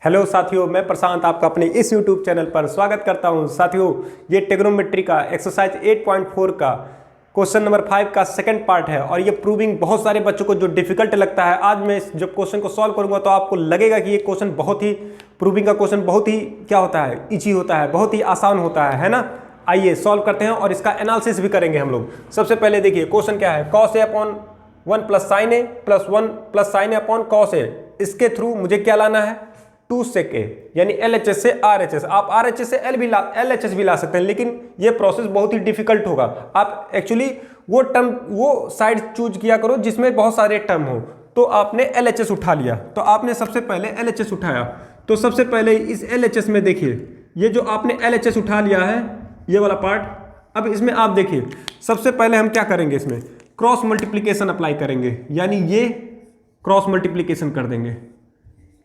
Hello साथियों, मैं प्रशांत आपका अपने इस YouTube चैनल पर स्वागत करता हूं। साथियों, ये ट्रिग्नोमेट्री का एक्सरसाइज 8.4 का क्वेश्चन नंबर 5 का सेकंड पार्ट है और ये प्रूविंग बहुत सारे बच्चों को जो डिफिकल्ट लगता है, आज मैं जब क्वेश्चन को सॉल्व करूंगा तो आपको लगेगा कि ये क्वेश्चन बहुत ही प्रूविंग का क्वेश्चन बहुत ही क्या होता है, इजी होता है, बहुत ही आसान होता है ना। आइए सॉल्व करते हैं और इसका एनालिसिस भी करेंगे हम लोग। सबसे पहले देखिए क्वेश्चन क्या है, cos A upon 1 plus sine A plus 1 plus sine A upon cos A. इसके थ्रू मुझे क्या लाना है, 2 sec a, यानी LHS से RHS। आप RHS से LHS भी ला सकते हैं, लेकिन ये प्रोसेस बहुत ही डिफिकल्ट होगा। आप एक्चुअली वो साइड चूज किया करो जिसमें बहुत सारे टर्म हो। तो आपने LHS उठा लिया, तो आपने सबसे पहले LHS उठाया। तो सबसे पहले इस LHS में देखिए, ये जो आपने LHS उठा लिया है ये वाला पार्ट, अब इसमें आप देखिए सबसे पहले हम क्या करेंगे, इसमें क्रॉस मल्टीप्लीकेशन अप्लाई करेंगे, यानी ये क्रॉस मल्टीप्लीकेशन कर देंगे।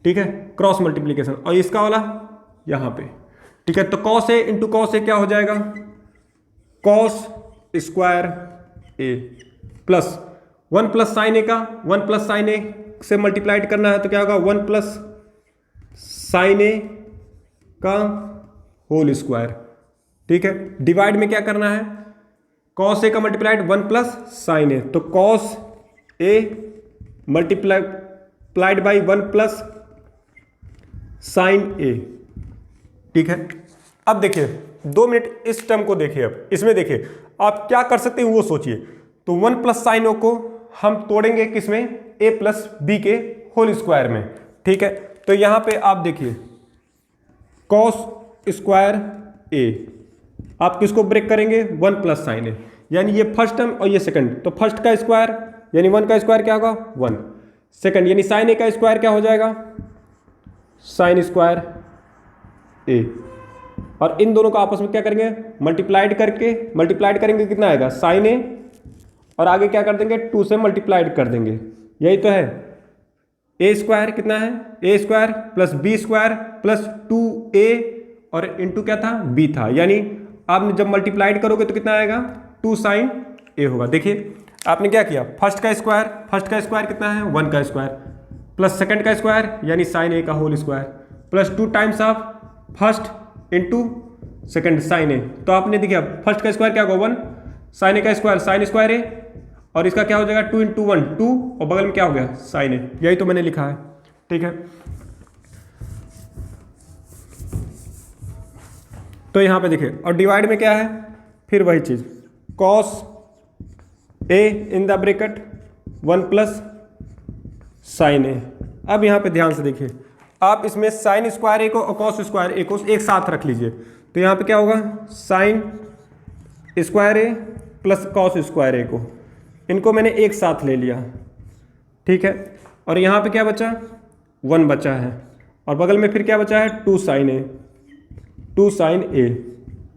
ठीक है, क्रॉस मल्टीप्लीकेशन, और इसका वाला यहां पे। ठीक है, तो cos A into cos A क्या हो जाएगा, cos square A plus 1 plus sine A का 1 प्लस साइन ए से मल्टीप्लाइड करना है तो क्या होगा 1 प्लस साइन ए का होल स्क्वायर। ठीक है, डिवाइड में क्या करना है, कॉस ए का मल्टीप्लाइड 1 प्लस साइन ए, तो cos A multiplied by 1 plus sine A. ठीक है, अब देखिए 2 मिनट इस टर्म को देखिए, अब इसमें देखिए आप क्या कर सकते हैं वो सोचिए। तो 1 प्लस साइन ओ को हम तोड़ेंगे किसमें, a प्लस बी के होल स्क्वायर में। ठीक है, तो यहां पे आप देखिए कॉस स्क्वायर ए, आप किसको ब्रेक करेंगे, 1 प्लस साइन ए, यानी ये फर्स्ट टर्म और ये सेकंड। तो फर्स्ट का स्क्वायर यानी 1 का स्क्वायर क्या होगा 1, सेकंड यानी साइन ए का स्क्वायर क्या हो जाएगा साइन स्क्वायर ए, और इन दोनों को आपस में क्या करेंगे मल्टीप्लाइड करेंगे, कितना आएगा साइन ए, और आगे क्या कर देंगे 2 से मल्टीप्लाइड कर देंगे। यही तो है, ए स्क्वायर कितना है, A square plus B square plus 2a और इंटू क्या था b था, यानी आपने जब मल्टीप्लाइड करोगे तो कितना आएगा 2 साइन ए होगा। देखिए आपने क्या किया, फर्स्ट का स्क्वायर कितना है 1 का स्क्वायर प्लस सेकंड का स्क्वायर यानी साइन ए का whole square plus 2 times of first into second sine A. तो आपने देखिए फर्स्ट का स्क्वायर क्या होगा 1, साइन ए का स्क्वायर साइन स्क्वायर ए, और इसका क्या हो जाएगा 2 इंटू 1 2, और बगल में क्या हो गया साइन ए। यही तो मैंने लिखा है। ठीक है, तो यहां पे देखिए, और डिवाइड में क्या है फिर वही चीज, cos A in the bracket 1 plus sine A. अब यहां पे ध्यान से देखिए, आप इसमें साइन स्क्वायर ए को और कॉस स्क्वायर ए को एक साथ रख लीजिए, तो यहां पे क्या होगा साइन स्क्वायर ए प्लस कॉस स्क्वायर ए को, इनको मैंने एक साथ ले लिया। ठीक है, और यहां पे क्या बचा 1 बचा है, और बगल में फिर क्या बचा है 2 साइन ए।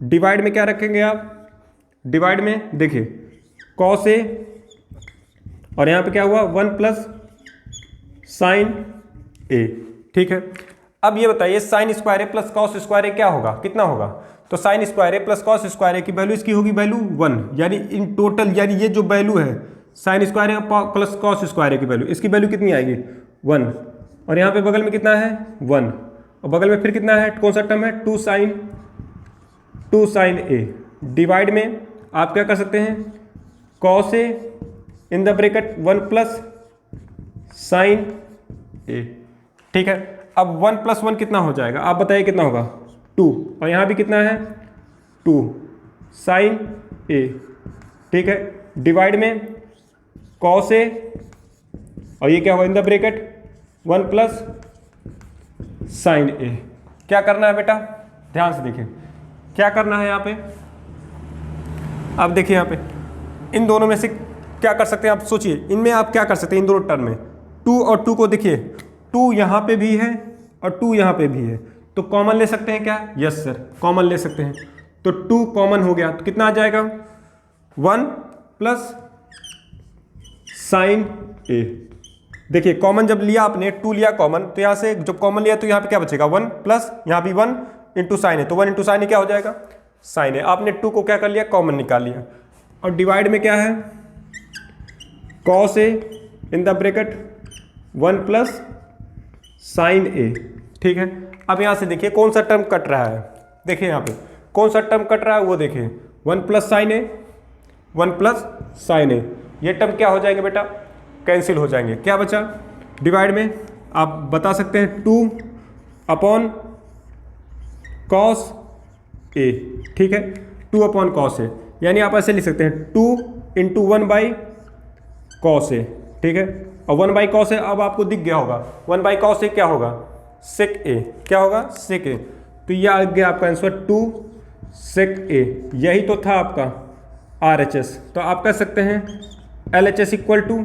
डिवाइड में क्या रखेंगे आप, डिवाइड में देखिए कॉस ए, और यहां पे क्या हुआ 1 प्लस साइन ए। ठीक है, अब ये बताइए साइन स्क्वायर ए प्लस कॉस स्क्वायर ए क्या होगा, कितना होगा, तो साइन स्क्वायर ए प्लस कॉस स्क्वायर ए की वैल्यू इसकी होगी वैल्यू 1, यानी इन टोटल, यानी ये जो वैल्यू है साइन स्क्वायर ए प्लस कॉस स्क्वायर ए की वैल्यू, इसकी वैल्यू कितनी आएगी 1, और यहाँ पे बगल में कितना है 1, और बगल में फिर कितना है, कौन सा टर्म है 2 साइन ए। डिवाइड में आप क्या कर सकते हैं, cos A in the bracket 1 plus sine A. ठीक है, अब 1 प्लस 1 कितना हो जाएगा, आप बताइए कितना होगा 2, और यहां भी कितना है 2 साइन ए। ठीक है, डिवाइड में कॉस ए, और ये क्या होगा in the bracket 1 plus sine A. क्या करना है बेटा, ध्यान से देखिए क्या करना है यहां पे। अब देखिए यहां पे इन दोनों में से क्या कर सकते हैं, आप सोचिए इनमें आप क्या कर सकते हैं, इन दोनों टर्म में 2 और 2 को देखिए, 2 यहाँ पे भी है और 2 यहाँ पे भी है, तो कॉमन ले सकते हैं क्या, यस सर कॉमन ले सकते हैं। तो 2 कॉमन हो गया तो कितना आ जाएगा 1 प्लस साइन ए। देखिए कॉमन जब लिया आपने 2 लिया कॉमन, तो यहाँ से जब कॉमन लिया तो यहाँ पे क्या बचेगा 1 प्लस यहाँ भी 1 इंटू साइन ए, तो 1 इंटू साइन ए क्या हो जाएगा साइन ए। आपने 2 को क्या कर लिया कॉमन निकाल लिया, और डिवाइड में क्या है cos A in the bracket 1 plus sine A. ठीक है। अब यहाँ से देखिए कौन सा टर्म कट रहा है, देखिए यहाँ पे कौन सा टर्म कट रहा है वो देखिए, 1 प्लस साइन ए, 1 प्लस साइन ए, ये टर्म क्या हो जाएंगे बेटा, कैंसिल हो जाएंगे। क्या बचा डिवाइड में, आप बता सकते हैं 2 अपॉन कॉस ए, ठीक है, 2 अपॉन कॉस ए, यानी आप ऐसे लिख सकते हैं 2 इंटू 1 बाई कॉस ए, ठीक है। और 1 बाई कॉस ए अब आपको दिख गया होगा, 1 बाई कॉस ए क्या होगा, सेक ए, क्या होगा, सेक ए। तो यह आ गया आपका आंसर 2 सेक ए, यही तो था आपका RHS। तो आप कह सकते हैं LHS इक्वल टू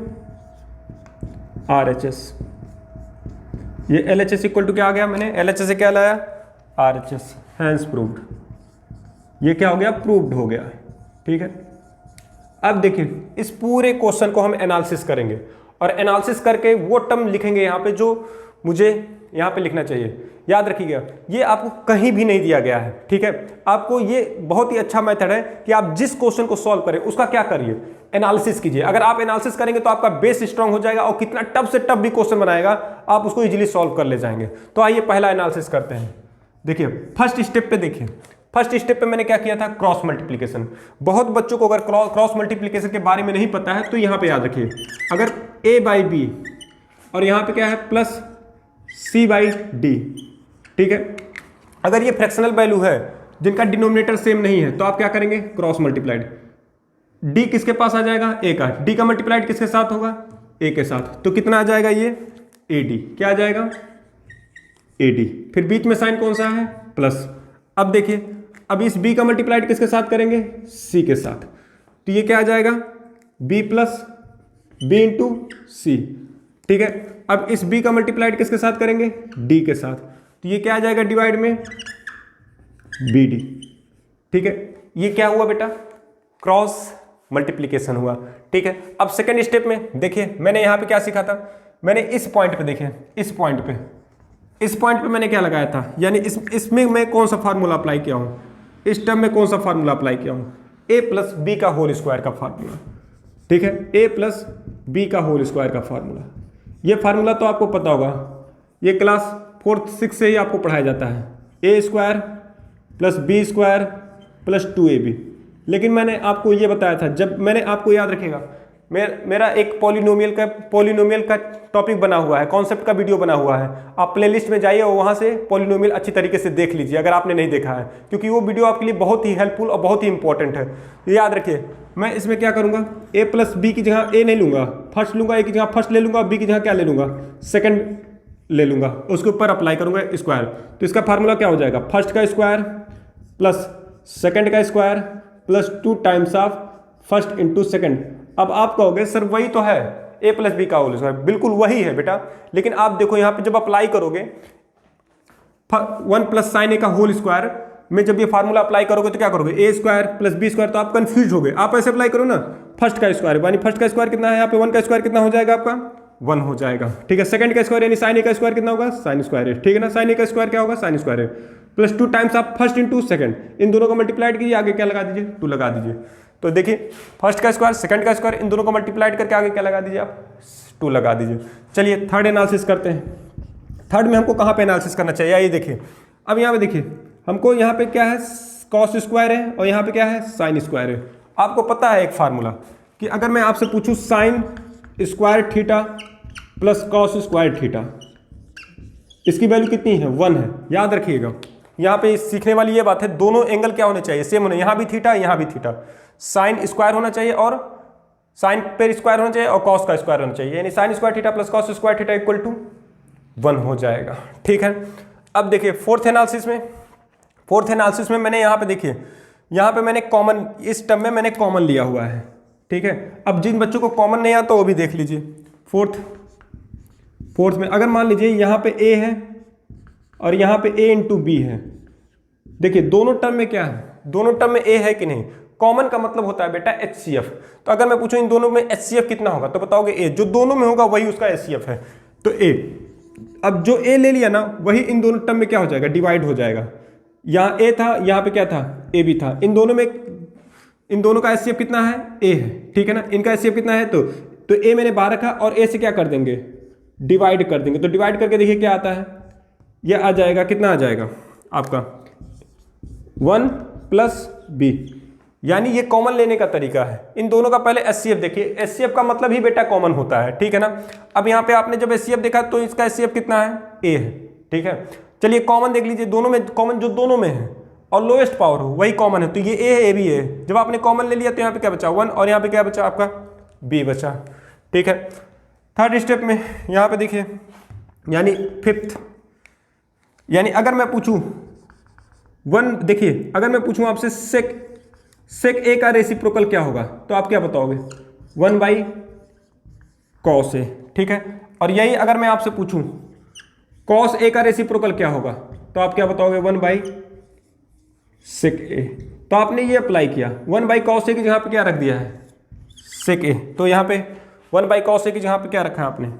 RHS। ये LHS इक्वल टू क्या आ गया, मैंने LHS से क्या लाया, RHS, हैंस प्रूव्ड। ये क्या हो गया, प्रूव्ड हो गया, ठीक है। अब देखिए इस पूरे क्वेश्चन को हम एनालिसिस करेंगे और एनालिसिस करके वो टर्म लिखेंगे यहाँ पे जो मुझे यहाँ पे लिखना चाहिए। याद रखिएगा ये आपको कहीं भी नहीं दिया गया है, ठीक है। आपको ये बहुत ही अच्छा मेथड है कि आप जिस क्वेश्चन को सॉल्व करें उसका क्या करिए, एनालिसिस कीजिए। अगर आप एनालिसिस करेंगे तो आपका बेस स्ट्रांग हो जाएगा और कितना टफ से टफ भी क्वेश्चन बनाएगा आप उसको इजीली सॉल्व कर ले जाएंगे। तो आइए पहला एनालिसिस करते हैं। देखिए फर्स्ट स्टेप पे देखिए, फर्स्ट स्टेप पे मैंने क्या किया था, क्रॉस मल्टीप्लिकेशन। बहुत बच्चों को अगर क्रॉस मल्टीप्लिकेशन के बारे में नहीं पता है तो यहाँ पे याद रखिए, अगर a बाई बी और यहाँ पे क्या है प्लस c बाई डी, ठीक है। अगर ये फ्रैक्शनल वैल्यू है जिनका डिनोमिनेटर सेम नहीं है तो आप क्या करेंगे, क्रॉस मल्टीप्लाइड। d किसके पास आ जाएगा, a का, d का मल्टीप्लाइड किसके साथ होगा, a के साथ, तो कितना आ जाएगा ये ad, क्या आ जाएगा ad। फिर बीच में साइन कौन सा है, प्लस। अब देखिए अब इस b का मल्टीप्लाइड किसके साथ करेंगे, c के साथ, तो ये क्या आ जाएगा b प्लस b इंटू सी, ठीक है। अब इस b का मल्टीप्लाइड किसके साथ करेंगे, d के साथ, तो ये क्या आ जाएगा डिवाइड में bd, ठीक है। ये क्या हुआ बेटा, क्रॉस मल्टीप्लिकेशन हुआ, ठीक है। अब सेकेंड स्टेप में देखिए मैंने यहाँ पे क्या सीखा था, मैंने इस पॉइंट पे देखिए, इस पॉइंट पे मैंने क्या लगाया था, यानी इसमें मैं कौन सा फार्मूला अप्लाई किया हूँ, इस टर्म में कौन सा फार्मूला अप्लाई किया हूँ, a प्लस बी का होल स्क्वायर का फार्मूला, ठीक है, a प्लस बी का होल स्क्वायर का फार्मूला। ये फार्मूला तो आपको पता होगा, ये क्लास 4th 6th से ही आपको पढ़ाया जाता है, a square plus B square plus 2ab। लेकिन मैंने आपको ये बताया था, जब मैंने आपको याद रखेगा मेरा एक पॉलिनोमियल का टॉपिक बना हुआ है, कॉन्सेप्ट का वीडियो बना हुआ है, आप प्लेलिस्ट में जाइए और वहाँ से पॉलिनोमियल अच्छी तरीके से देख लीजिए अगर आपने नहीं देखा है, क्योंकि वो वीडियो आपके लिए बहुत ही हेल्पफुल और बहुत ही इंपॉर्टेंट है। याद रखिए मैं इसमें क्या करूँगा, a प्लस बी की जगह a नहीं लूँगा, फर्स्ट लूँगा, a की जगह फर्स्ट ले लूँगा, b की जगह क्या ले लूँगा, सेकेंड ले लूँगा, उसके ऊपर अप्लाई करूँगा स्क्वायर। तो इसका फार्मूला क्या हो जाएगा, फर्स्ट का स्क्वायर प्लस सेकेंड का square plus 2 times of first into second. अब आप कहोगे सर वही तो है a प्लस बी का होल स्क्वायर, बिल्कुल वही है बेटा, लेकिन आप देखो यहाँ पे जब अप्लाई करोगे 1 प्लस साइन ए का होल स्क्वायर में जब ये फार्मूला अप्लाई करोगे तो क्या करोगे, a square plus B square, तो आप कंफ्यूज हो गए। आप ऐसे अप्लाई करो ना, फर्स्ट का स्क्वायर यानी फर्स्ट का स्क्वायर कितना है, यहाँ पे 1 का स्क्वायर कितना हो जाएगा आपका 1 हो जाएगा, ठीक है। सेकंड का स्क्वायर यानी साइन ए का स्क्वायर कितना होगा, साइन स्क्वायर है, ठीक है ना, साइन ए का स्क्वायर क्या होगा, साइन स्क्वायर है, प्लस 2 टाइम्स आप फर्स्ट इंटू सेकंड, इन दोनों को मल्टीप्लाइड कीजिए, आगे क्या लगा दीजिए 2 लगा दीजिए। तो देखिए फर्स्ट का स्क्वायर सेकंड का स्क्वायर, इन दोनों को मल्टीप्लाइड करके आगे क्या लगा दीजिए आप 2 लगा दीजिए। चलिए थर्ड एनालिसिस करते हैं। थर्ड में हमको कहाँ पे एनालिसिस करना चाहिए, ये देखिए। अब यहाँ पे देखिए हमको यहाँ पे क्या है, कॉस स्क्वायर है और यहाँ पे क्या है, साइन स्क्वायर है। आपको पता है एक फार्मूला कि अगर मैं आपसे पूछूं sign square theta plus cos square theta, इसकी वैल्यू कितनी है, 1 है। याद रखिएगा यहाँ पे सीखने वाली ये बात है, दोनों एंगल क्या होने चाहिए, सेम होने, यहाँ भी थीटा यहाँ भी थीटा, साइन स्क्वायर होना चाहिए और साइन पे स्क्वायर होना चाहिए और कॉस का स्क्वायर होना चाहिए, यानी sine square theta plus cos square theta equal to 1 हो जाएगा, ठीक है। अब देखिए फोर्थ एनालिसिस में मैंने यहाँ पे देखिए, यहाँ पे मैंने कॉमन, इस टर्म में मैंने कॉमन लिया हुआ है, ठीक है। अब जिन बच्चों को कॉमन नहीं आता वो भी देख लीजिए। फोर्थ में अगर मान लीजिए यहाँ पे a है और यहाँ पे a इंटू बी है, देखिए दोनों टर्म में क्या है, दोनों टर्म में a है कि नहीं, कॉमन का मतलब होता है बेटा HCF। तो अगर मैं पूछूं इन दोनों में HCF कितना होगा तो बताओगे a, जो दोनों में होगा वही उसका HCF है, तो a। अब जो a ले लिया ना वही इन दोनों टर्म में क्या हो जाएगा, डिवाइड हो जाएगा। यहाँ a था, यहाँ पे क्या था, a भी था, इन दोनों का HCF कितना है, a है, ठीक है ना। इनका HCF कितना है, तो a मैंने 12 रखा और a से क्या कर देंगे, डिवाइड कर देंगे। तो डिवाइड करके देखिए क्या आता है, ये आ जाएगा, कितना आ जाएगा आपका 1 प्लस बी, यानी ये कॉमन लेने का तरीका है। इन दोनों का पहले एचसीएफ देखिए, एचसीएफ का मतलब ही बेटा कॉमन होता है, ठीक है ना। अब यहाँ पे आपने जब एचसीएफ देखा तो इसका एचसीएफ कितना है, ए है, ठीक है। चलिए कॉमन देख लीजिए, दोनों में कॉमन जो दोनों में है और लोएस्ट पावर हो वही कॉमन है, तो ये ए है, ए भी है। जब आपने कॉमन ले लिया तो यहाँ पे क्या बचा 1 और यहाँ पे क्या बचा आपका बी बचा, ठीक है। थर्ड स्टेप में यहाँ पे देखिए, यानी फिफ्थ, यानी अगर मैं पूछूं 1, देखिए अगर मैं पूछूं आपसे सेक ए का रेसिप्रोकल क्या होगा तो आप क्या बताओगे 1 बाई कॉस ए, ठीक है। और यही अगर मैं आपसे पूछूं कॉस ए का रेसिप्रोकल क्या होगा तो आप क्या बताओगे 1 बाई सेक ए। तो आपने ये अप्लाई किया 1 बाई कॉस ए की जगह पे क्या रख दिया है सेक ए, तो यहाँ पे 1 बाई कॉस ए की जगह पे क्या रखा है आपने,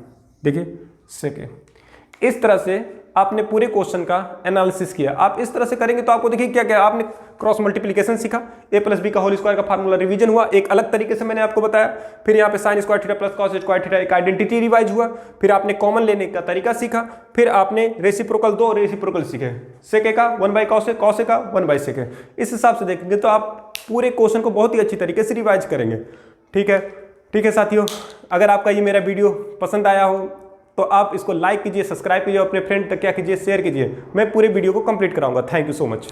देखिए सेक ए। इस तरह से आपने पूरे क्वेश्चन का एनालिसिस किया। आप इस तरह से करेंगे तो आपको देखिए क्या क्या आपने क्रॉस मल्टीप्लिकेशन सीखा, ए प्लस बी का होल स्क्वायर का फार्मूला रिवीजन हुआ एक अलग तरीके से मैंने आपको बताया, फिर यहाँ पे sign square theta plus cos square theta एक आइडेंटिटी रिवाइज हुआ, फिर आपने कॉमन लेने का तरीका सीखा, फिर आपने रेसिप्रोकल 2 रेसिप्रोकल सीखे, सेक ए का 1 by cos A, cos A का 1 बाई सेक ए। इस हिसाब से देखेंगे तो आप पूरे क्वेश्चन को बहुत ही अच्छी तरीके से रिवाइज करेंगे, ठीक है। ठीक है साथियों, अगर आपका ये मेरा वीडियो पसंद आया हो तो आप इसको लाइक कीजिए, सब्सक्राइब कीजिए, अपने फ्रेंड तक क्या कीजिए, शेयर कीजिए। मैं पूरे वीडियो को कंप्लीट कराऊंगा। Thank you so much.